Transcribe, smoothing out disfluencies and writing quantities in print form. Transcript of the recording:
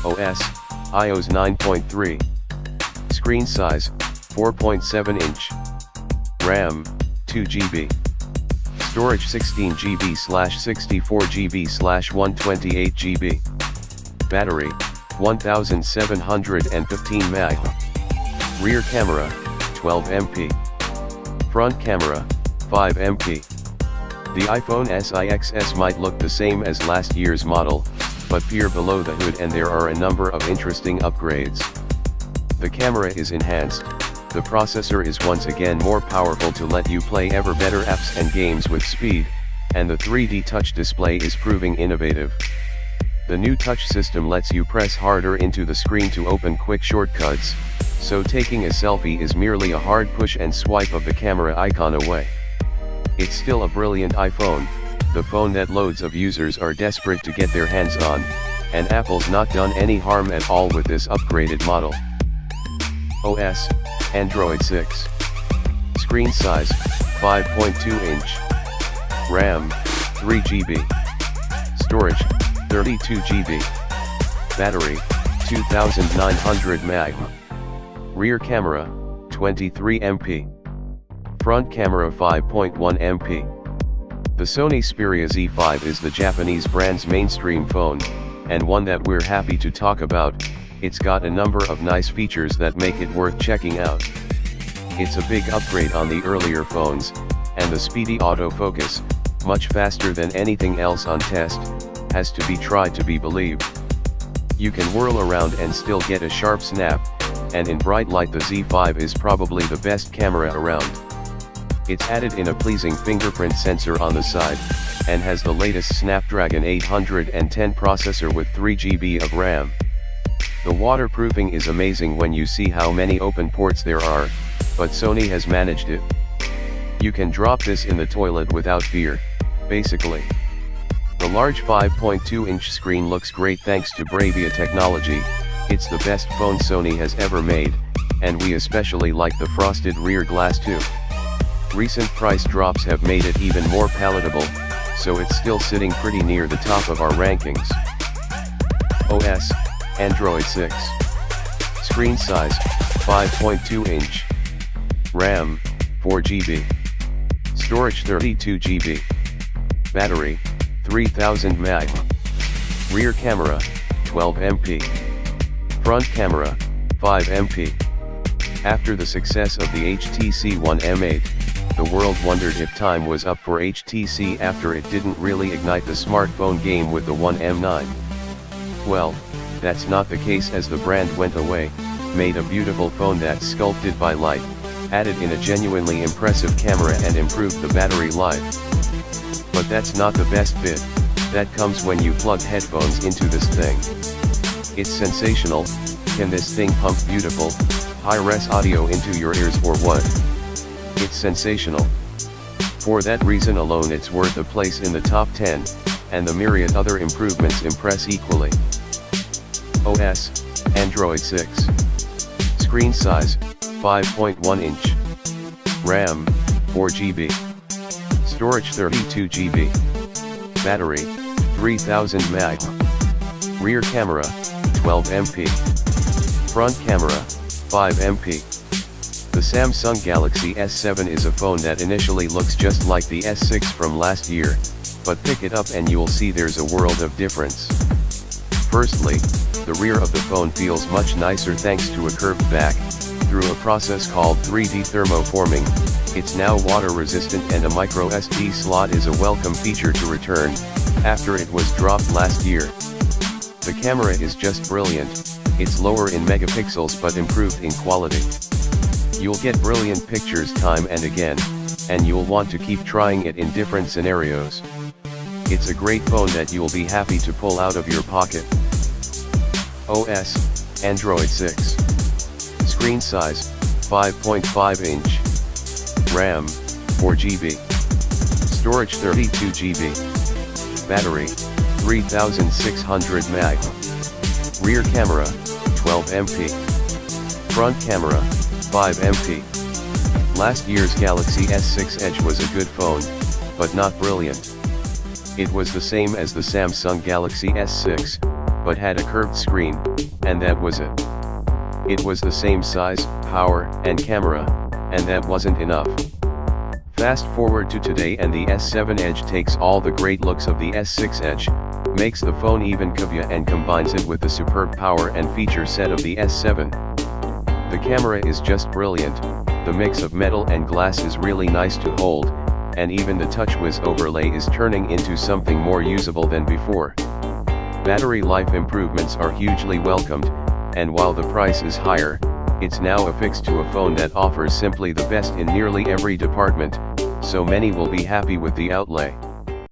OS, iOS 9.3. Screen size, 4.7 inch. RAM, 2 GB. Storage 16 GB/64 GB/128 GB. Battery, 1715 mAh. Rear camera, 12 MP. Front camera, 5 MP. The iPhone SIXS might look the same as last year's model, but peer below the hood and there are a number of interesting upgrades. The camera is enhanced, the processor is once again more powerful to let you play ever better apps and games with speed, and the 3D touch display is proving innovative. The new touch system lets you press harder into the screen to open quick shortcuts, so taking a selfie is merely a hard push and swipe of the camera icon away. It's still a brilliant iPhone, the phone that loads of users are desperate to get their hands on, and Apple's not done any harm at all with this upgraded model. OS, Android 6. Screen size, 5.2 inch. RAM, 3 GB. Storage, 32 GB. Battery, 2900 mAh. Rear camera, 23 MP. Front camera 5.1 MP. The Sony Xperia Z5 is the Japanese brand's mainstream phone, and one that we're happy to talk about. It's got a number of nice features that make it worth checking out. It's a big upgrade on the earlier phones, and the speedy autofocus, much faster than anything else on test, has to be tried to be believed. You can whirl around and still get a sharp snap, and in bright light the Z5 is probably the best camera around. It's added in a pleasing fingerprint sensor on the side, and has the latest Snapdragon 810 processor with 3 GB of RAM. The waterproofing is amazing when you see how many open ports there are, but Sony has managed it. You can drop this in the toilet without fear, basically. The large 5.2-inch screen looks great thanks to Bravia technology. It's the best phone Sony has ever made, and we especially like the frosted rear glass too. Recent price drops have made it even more palatable, so it's still sitting pretty near the top of our rankings. OS, Android 6. Screen size, 5.2 inch. RAM, 4 GB. Storage 32 GB. Battery, 3000 mAh. Rear camera, 12 MP. Front camera, 5 MP. After the success of the HTC One M8, the world wondered if time was up for HTC after it didn't really ignite the smartphone game with the One M9. Well, that's not the case as the brand went away, made a beautiful phone that's sculpted by light, added in a genuinely impressive camera and improved the battery life. But that's not the best bit, that comes when you plug headphones into this thing. It's sensational. Can this thing pump beautiful, high-res audio into your ears or what? It's sensational. For that reason alone it's worth a place in the top 10, and the myriad other improvements impress equally. OS, Android 6. Screen size, 5.1 inch. RAM, 4 GB. Storage 32 GB. Battery, 3000 mAh. Rear camera, 12 MP. Front camera, 5 MP. The Samsung Galaxy S7 is a phone that initially looks just like the S6 from last year, but pick it up and you'll see there's a world of difference. Firstly, the rear of the phone feels much nicer thanks to a curved back. Through a process called 3D thermoforming, it's now water resistant and a micro SD slot is a welcome feature to return, after it was dropped last year. The camera is just brilliant. It's lower in megapixels but improved in quality. You'll get brilliant pictures time and again, and you'll want to keep trying it in different scenarios. It's a great phone that you'll be happy to pull out of your pocket. OS, Android 6. Screen size, 5.5 inch. RAM, 4 GB. Storage 32 GB. Battery, 3600 mAh. Rear camera, 12 MP. Front camera, 5 MP. Last year's Galaxy S6 Edge was a good phone, but not brilliant. It was the same as the Samsung Galaxy S6, but had a curved screen, and that was it. It was the same size, power, and camera, and that wasn't enough. Fast forward to today and the S7 Edge takes all the great looks of the S6 Edge, makes the phone even cool and combines it with the superb power and feature set of the S7. The camera is just brilliant, the mix of metal and glass is really nice to hold, and even the TouchWiz overlay is turning into something more usable than before. Battery life improvements are hugely welcomed, and while the price is higher, it's now affixed to a phone that offers simply the best in nearly every department, so many will be happy with the outlay.